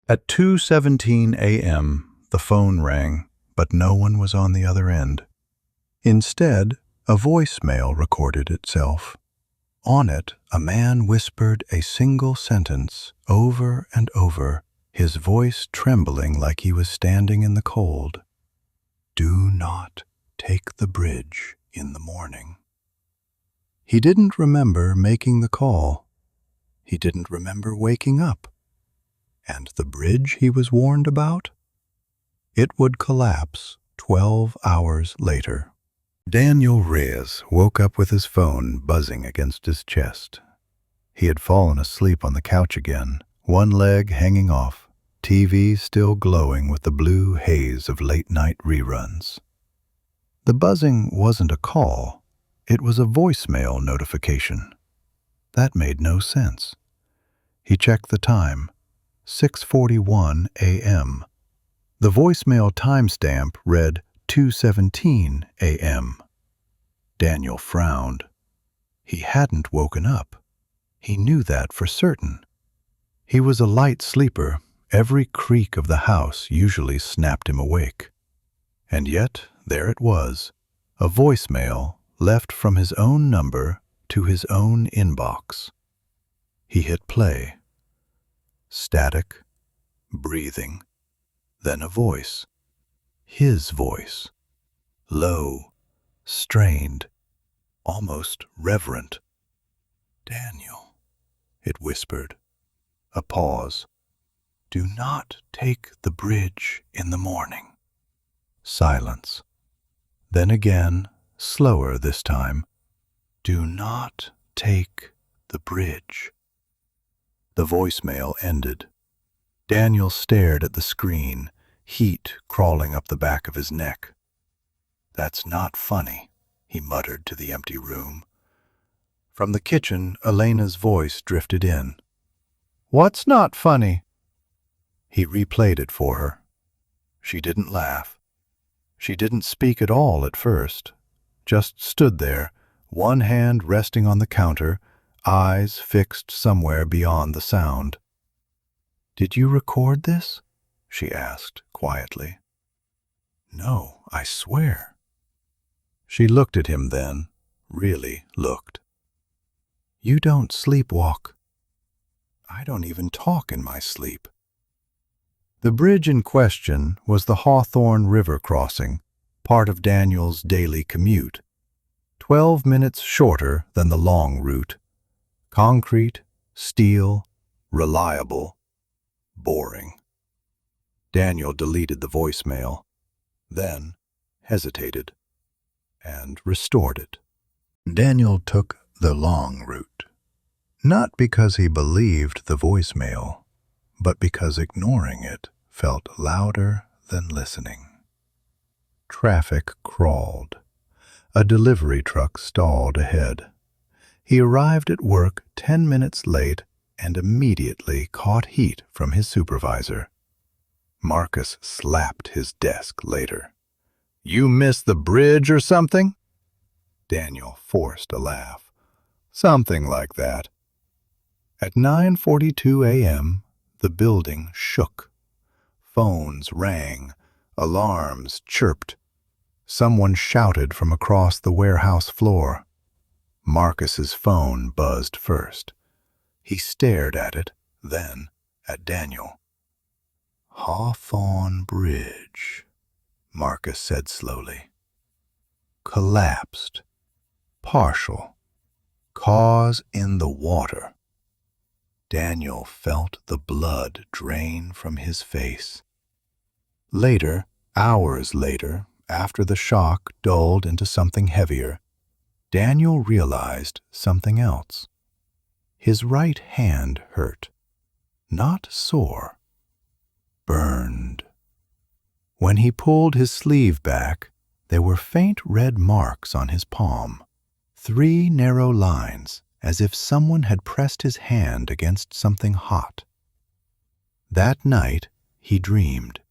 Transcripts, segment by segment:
At 2:17 a.m., the phone rang, but no one was on the other end. Instead, a voicemail recorded itself. On it, a man whispered a single sentence over and over, his voice trembling like he was standing in the cold. "Do not take the bridge in the morning." He didn't remember making the call. He didn't remember waking up. And the bridge he was warned about? It would collapse 12 hours later. Daniel Reyes woke up with his phone buzzing against his chest. He had fallen asleep on the couch again, one leg hanging off, TV still glowing with the blue haze of late-night reruns. The buzzing wasn't a call. It was a voicemail notification. That made no sense. He checked the time. 6:41 a.m. The voicemail timestamp read 2:17 a.m. Daniel frowned. He hadn't woken up. He knew that for certain. He was a light sleeper. Every creak of the house usually snapped him awake. And yet, there it was, a voicemail left from his own number to his own inbox. He hit play. Static, breathing, then a voice. His voice. Low, strained, almost reverent. "Daniel," it whispered. A pause. "Do not take the bridge in the morning." Silence. Then again, slower this time. "Do not take the bridge." The voicemail ended. Daniel stared at the screen, heat crawling up the back of his neck. "That's not funny," he muttered to the empty room. From the kitchen, Elena's voice drifted in. "What's not funny?" He replayed it for her. She didn't laugh. She didn't speak at all at first, just stood there, one hand resting on the counter, eyes fixed somewhere beyond the sound. "Did you record this?" she asked quietly. "No, I swear." She looked at him then, really looked. "You don't sleepwalk." "I don't even talk in my sleep." The bridge in question was the Hawthorne River crossing, part of Daniel's daily commute. 12 minutes shorter than the long route. Concrete, steel, reliable, boring. Daniel deleted the voicemail, then hesitated, and restored it. Daniel took the long route, not because he believed the voicemail, but because ignoring it felt louder than listening. Traffic crawled. A delivery truck stalled ahead. He arrived at work 10 minutes late and immediately caught heat from his supervisor. Marcus slapped his desk later. "You missed the bridge or something?" Daniel forced a laugh. "Something like that." At 9:42 a.m., the building shook. Phones rang. Alarms chirped. Someone shouted from across the warehouse floor. Marcus's phone buzzed first. He stared at it, then at Daniel. "Hawthorne Bridge," Marcus said slowly. "Collapsed. Partial. Cause in the water." Daniel felt the blood drain from his face. Later, hours later, after the shock dulled into something heavier, Daniel realized something else. His right hand hurt. Not sore. Burned. When he pulled his sleeve back, there were faint red marks on his palm. 3 narrow lines, as if someone had pressed his hand against something hot. That night, he dreamed.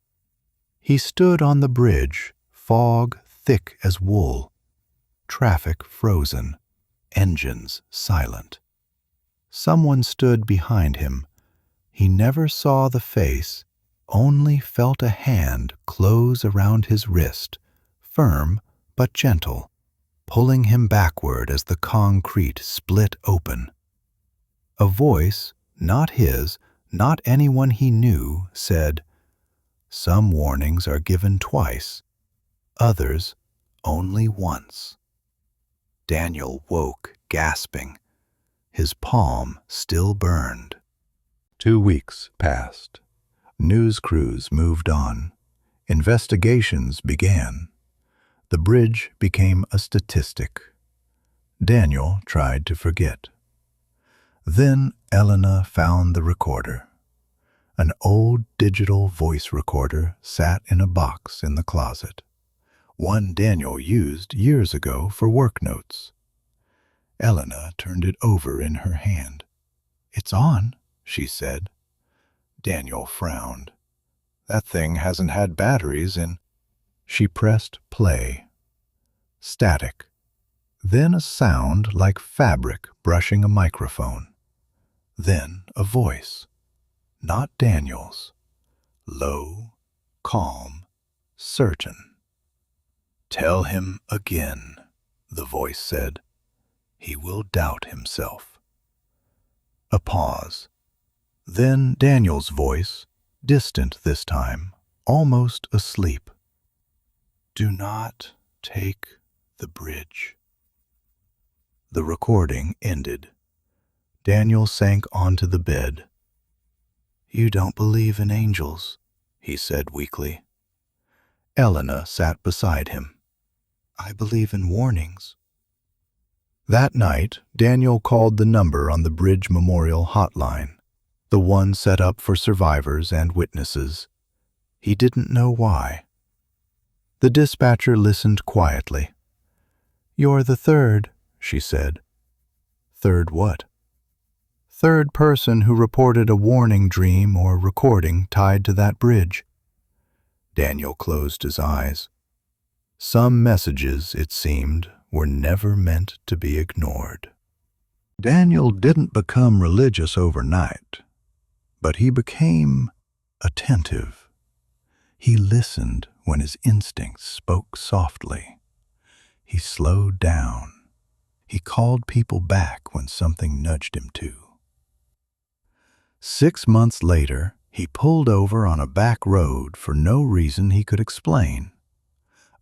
He stood on the bridge, fog thick as wool, traffic frozen, engines silent. Someone stood behind him, He never saw the face, only felt a hand close around his wrist, firm but gentle, pulling him backward as the concrete split open. A voice, not his, not anyone he knew, said, "Some warnings are given twice, others only once." Daniel woke, gasping. His palm still burned. 2 weeks passed. News crews moved on. Investigations began. The bridge became a statistic. Daniel tried to forget. Then Elena found the recorder. An old digital voice recorder sat in a box in the closet. One Daniel used years ago for work notes. Elena turned it over in her hand. "It's on," she said. Daniel frowned. "That thing hasn't had batteries in—" She pressed play. Static. Then a sound like fabric brushing a microphone. Then a voice. Not Daniel's. Low, calm, certain. "Tell him again," the voice said. "He will doubt himself." A pause. Then Daniel's voice, distant this time, almost asleep. "Do not take the bridge." The recording ended. Daniel sank onto the bed. "You don't believe in angels," he said weakly. Elena sat beside him. "I believe in warnings." That night, Daniel called the number on the Bridge Memorial hotline, the one set up for survivors and witnesses. He didn't know why. The dispatcher listened quietly. "You're the third," she said. "Third what?" "Third person who reported a warning dream or recording tied to that bridge." Daniel closed his eyes. Some messages, it seemed, were never meant to be ignored. Daniel didn't become religious overnight, but he became attentive. He listened when his instincts spoke softly. He slowed down. He called people back when something nudged him to. 6 months later, he pulled over on a back road for no reason he could explain.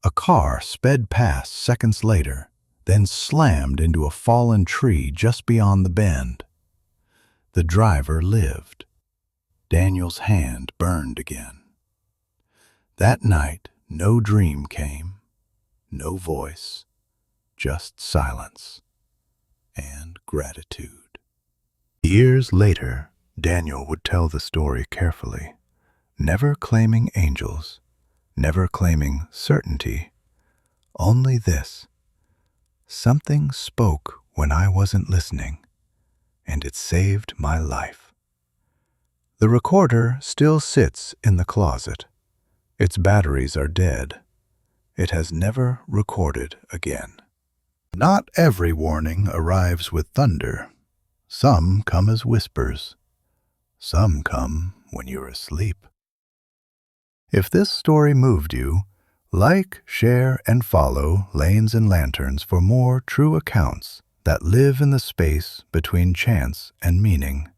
A car sped past seconds later, then slammed into a fallen tree just beyond the bend. The driver lived. Daniel's hand burned again. That night, no dream came, no voice, just silence and gratitude. Years later, Daniel would tell the story carefully, never claiming angels, never claiming certainty, only this: something spoke when I wasn't listening, and it saved my life. The recorder still sits in the closet. Its batteries are dead. It has never recorded again. Not every warning arrives with thunder. Some come as whispers. Some come when you're asleep. If this story moved you, like, share, and follow Lanes and Lanterns for more true accounts that live in the space between chance and meaning.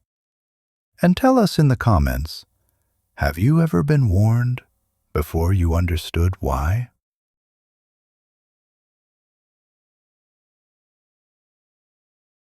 And tell us in the comments, have you ever been warned before you understood why?